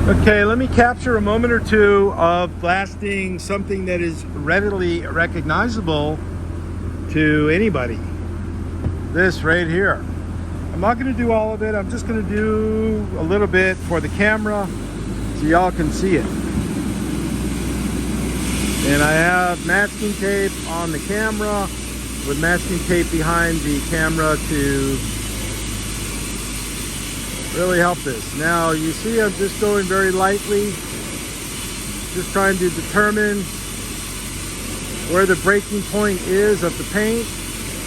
Okay, let me capture a moment or two of blasting something that is readily recognizable to anybody. This right here. I'm not going to do all of it. I'm just going to do a little bit for the camera so y'all can see it. And I have masking tape on the camera with masking tape behind the camera to really help this. Now you see I'm just going very lightly, just trying to determine where the breaking point is of the paint.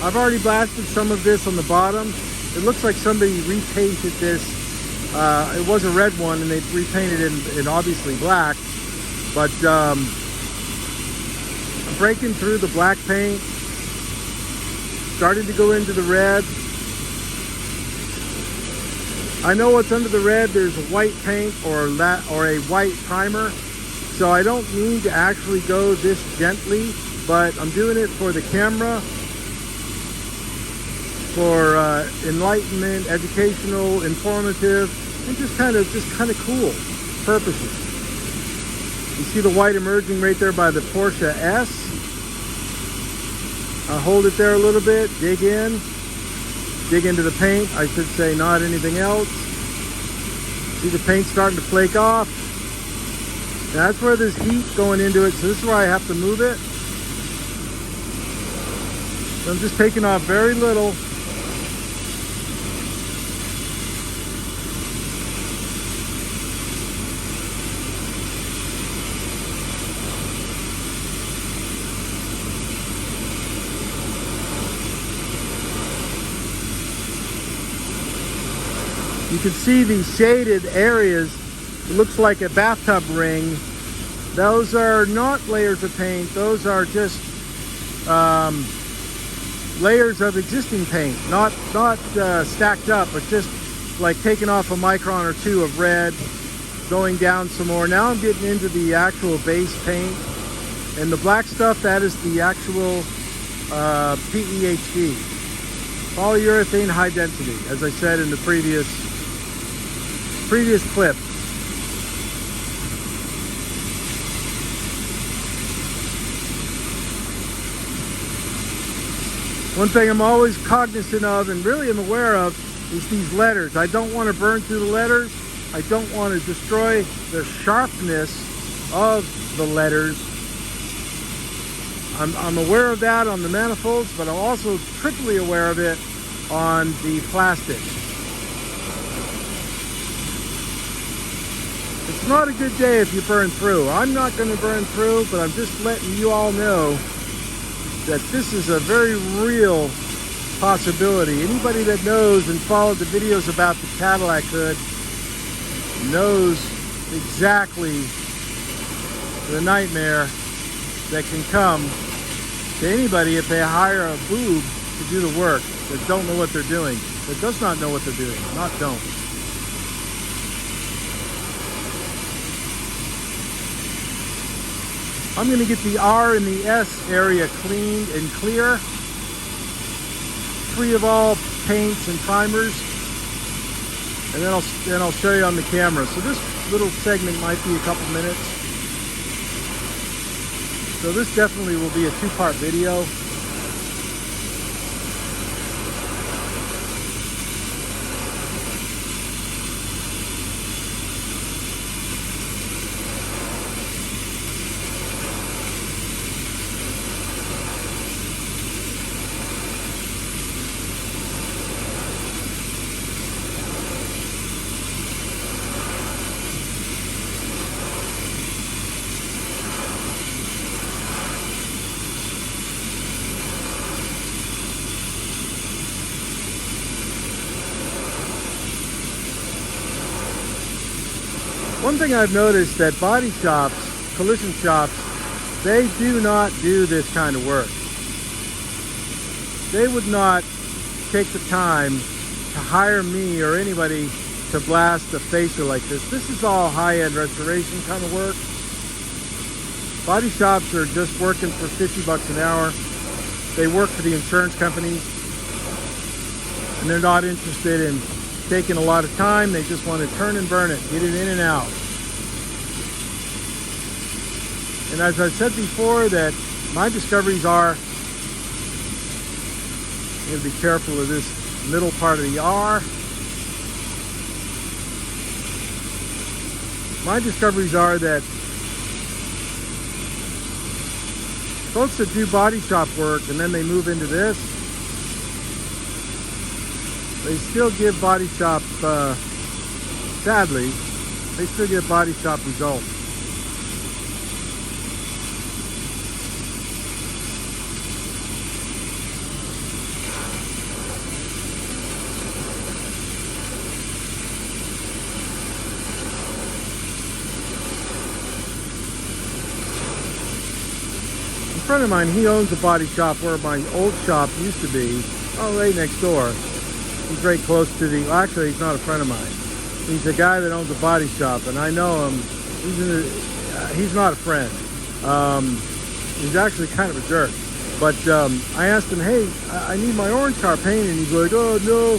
I've already blasted some of this on the bottom. It looks like somebody repainted this. It was a red one and they repainted it in obviously black, but I'm breaking through the black paint, starting to go into the red. I know what's under the red. There's a white paint or a white primer, so I don't need to actually go this gently, but I'm doing it for the camera, for enlightenment, educational, informative, and just kind of cool purposes. You see the white emerging right there by the Porsche S. I'll hold it there a little bit, dig into the paint, I should say, not anything else. See the paint starting to flake off. Now that's where there's heat going into it, so this is where I have to move it. So I'm just taking off very little. You can see these shaded areas. It looks like a bathtub ring. Those are not layers of paint. Those are just layers of existing paint, not stacked up, but just like taking off a micron or two of red, going down some more. Now I'm getting into the actual base paint, and the black stuff, that is the actual PEHD, polyurethane high density, as I said in the previous clip. One thing I'm always cognizant of and really am aware of is these letters. I don't want to burn through the letters. I don't want to destroy the sharpness of the letters. I'm aware of that on the manifolds, but I'm also triply aware of it on the plastic. It's not a good day if you burn through. I'm not going to burn through, but I'm just letting you all know that this is a very real possibility. Anybody that knows and followed the videos about the Cadillac hood knows exactly the nightmare that can come to anybody if they hire a boob to do the work, that don't know what they're doing, that does not know what they're doing, not don't. I'm going to get the R and the S area cleaned and clear, free of all paints and primers, and then I'll show you on the camera. So this little segment might be a couple minutes. So this definitely will be a two-part video. One thing I've noticed that body shops, collision shops, they do not do this kind of work. They would not take the time to hire me or anybody to blast a facial like this. This is all high-end restoration kind of work. Body shops are just working for 50 bucks an hour. They work for the insurance companies, and they're not interested in taking a lot of time. They just want to turn and burn it, get it in and out. And as I said before, that my discoveries are, you gotta be careful of this middle part of the R. My discoveries are that folks that do body shop work and then they move into this, they still give body shop, sadly, they still get body shop results. A friend of mine, he owns a body shop where my old shop used to be, right next door. He's very close to the, well, actually he's not a friend of mine. He's a guy that owns a body shop, and I know him. He's not a friend. He's actually kind of a jerk. But I asked him, hey, I need my orange car painted, and he's like, oh, no,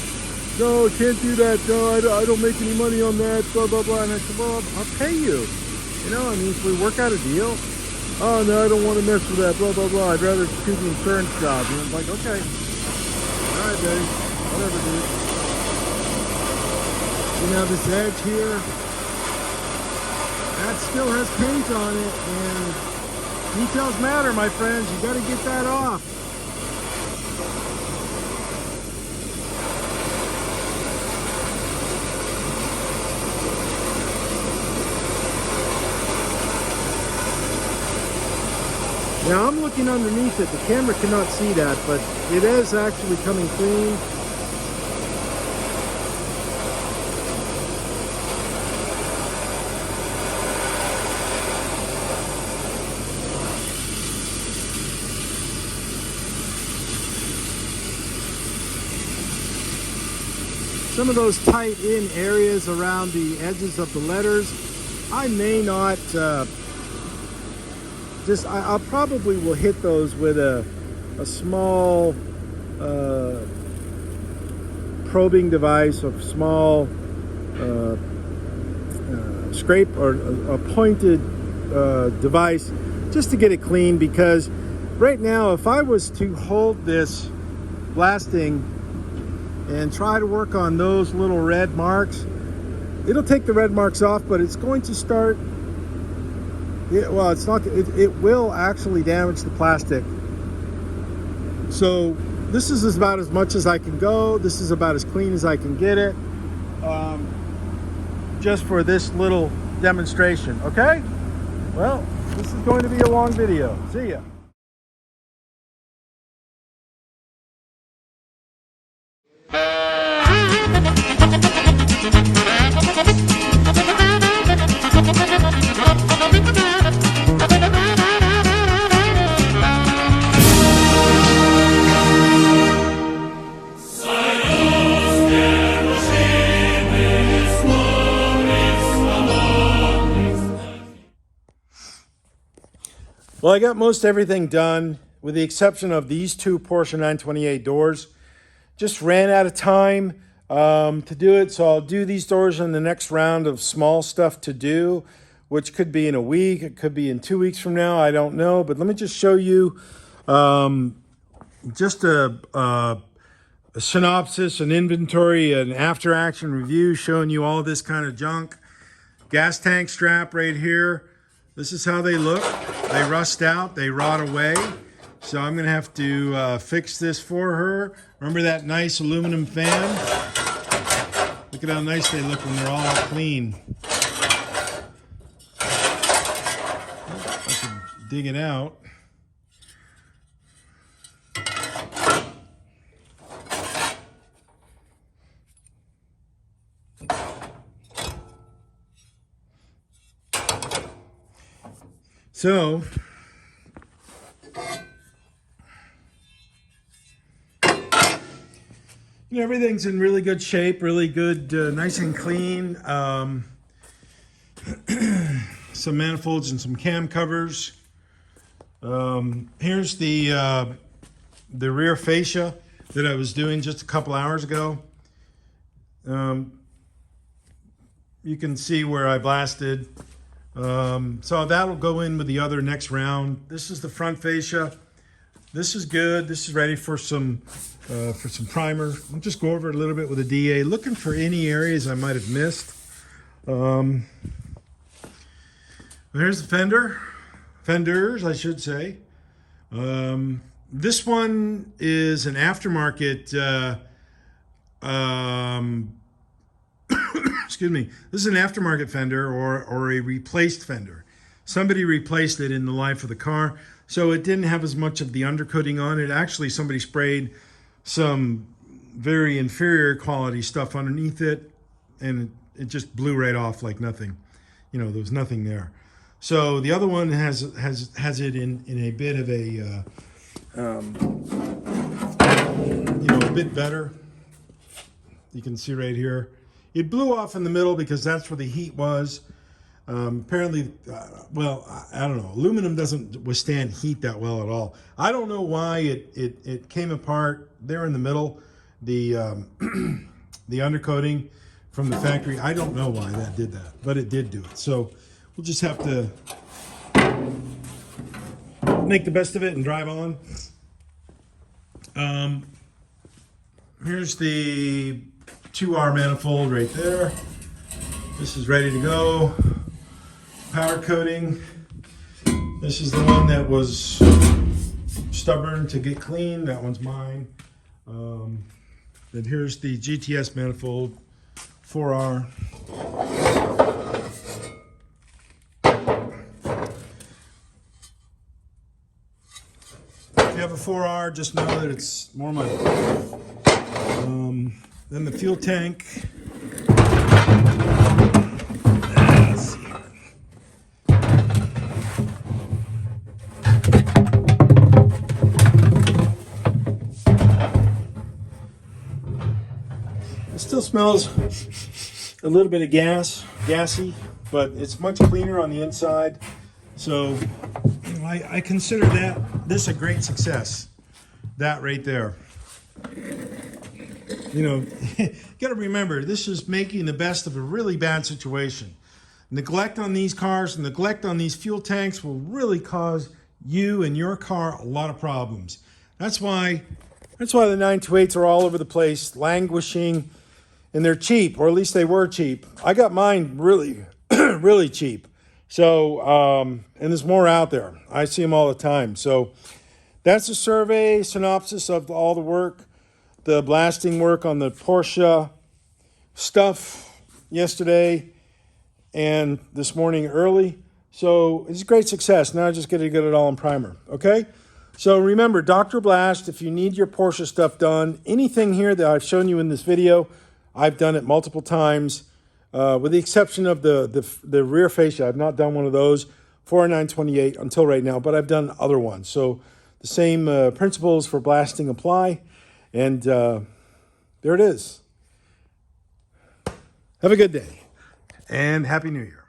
can't do that. No, I don't make any money on that, blah, blah, blah. And I said, well, I'll pay you. You know, I mean, if we work out a deal, oh, no, I don't want to mess with that, blah, blah, blah. I'd rather do the insurance job. And I'm like, okay. All right, buddy. Whatever, dude. You know, this edge here, that still has paint on it, and details matter, my friends. You got to get that off. Now I'm looking underneath it. The camera cannot see that, but it is actually coming clean. Some of those tight in areas around the edges of the letters, I may not I probably will hit those with a small probing device, a small scrape or a pointed device, just to get it clean. Because right now, if I was to hold this blasting and try to work on those little red marks, it'll take the red marks off, but it's going to start, well, it's not, it will actually damage the plastic. So this is about as much as I can go. This is about as clean as I can get it, just for this little demonstration. Okay, well, this is going to be a long video. See ya. Well, I got most everything done with the exception of these two Porsche 928 doors. Just ran out of time to do it, so I'll do these doors in the next round of small stuff to do, which could be in a week, it could be in 2 weeks from now, I don't know. But let me just show you just a synopsis, an inventory, an after action review showing you all this kind of junk. Gas tank strap right here. This is how they look. They rust out, they rot away. So I'm gonna have to fix this for her. Remember that nice aluminum fan? Look at how nice they look when they're all clean. I can dig it out. So, everything's in really good shape, really good, nice and clean. Some manifolds and some cam covers. Here's the rear fascia that I was doing just a couple hours ago. You can see where I blasted. So that'll go in with the other next round. This is the front fascia. This is good. This is ready for some primer. I'll just go over it a little bit with a DA, looking for any areas I might have missed. There's the fenders, I should say. This one is an aftermarket, excuse me, this is an aftermarket fender or a replaced fender. Somebody replaced it in the life of the car, so it didn't have as much of the undercoating on it. Actually, somebody sprayed some very inferior quality stuff underneath it, and it just blew right off like nothing. You know, there was nothing there. So the other one has it in a bit of a, you know, a bit better. You can see right here. It blew off in the middle because that's where the heat was. Apparently, well, I don't know. Aluminum doesn't withstand heat that well at all. I don't know why it came apart there in the middle. The the undercoating from the factory. I don't know why that did that, but it did do it. So we'll just have to make the best of it and drive on. Here's the 2R manifold right there. This is ready to go. Power coating. This is the one that was stubborn to get clean. That one's mine. Then here's the GTS manifold, 4R. If you have a 4R, just know that it's more money. Then the fuel tank. Let's see here. It still smells a little bit of gassy, but it's much cleaner on the inside. So you know, I consider this a great success. That right there. You know, you got to remember, this is making the best of a really bad situation. Neglect on these cars, neglect on these fuel tanks will really cause you and your car a lot of problems. That's why the 928s are all over the place, languishing, and they're cheap, or at least they were cheap. I got mine really, really cheap. So, and there's more out there. I see them all the time. So that's a survey synopsis of all the work. The blasting work on the Porsche stuff yesterday and this morning early. So it's a great success. Now I just got to get it all in primer. Okay? So remember, Dr. Blast, if you need your Porsche stuff done, anything here that I've shown you in this video, I've done it multiple times, with the exception of the rear fascia. I've not done one of those for a 928 until right now, but I've done other ones. So the same principles for blasting apply. And there it is. Have a good day and Happy New Year.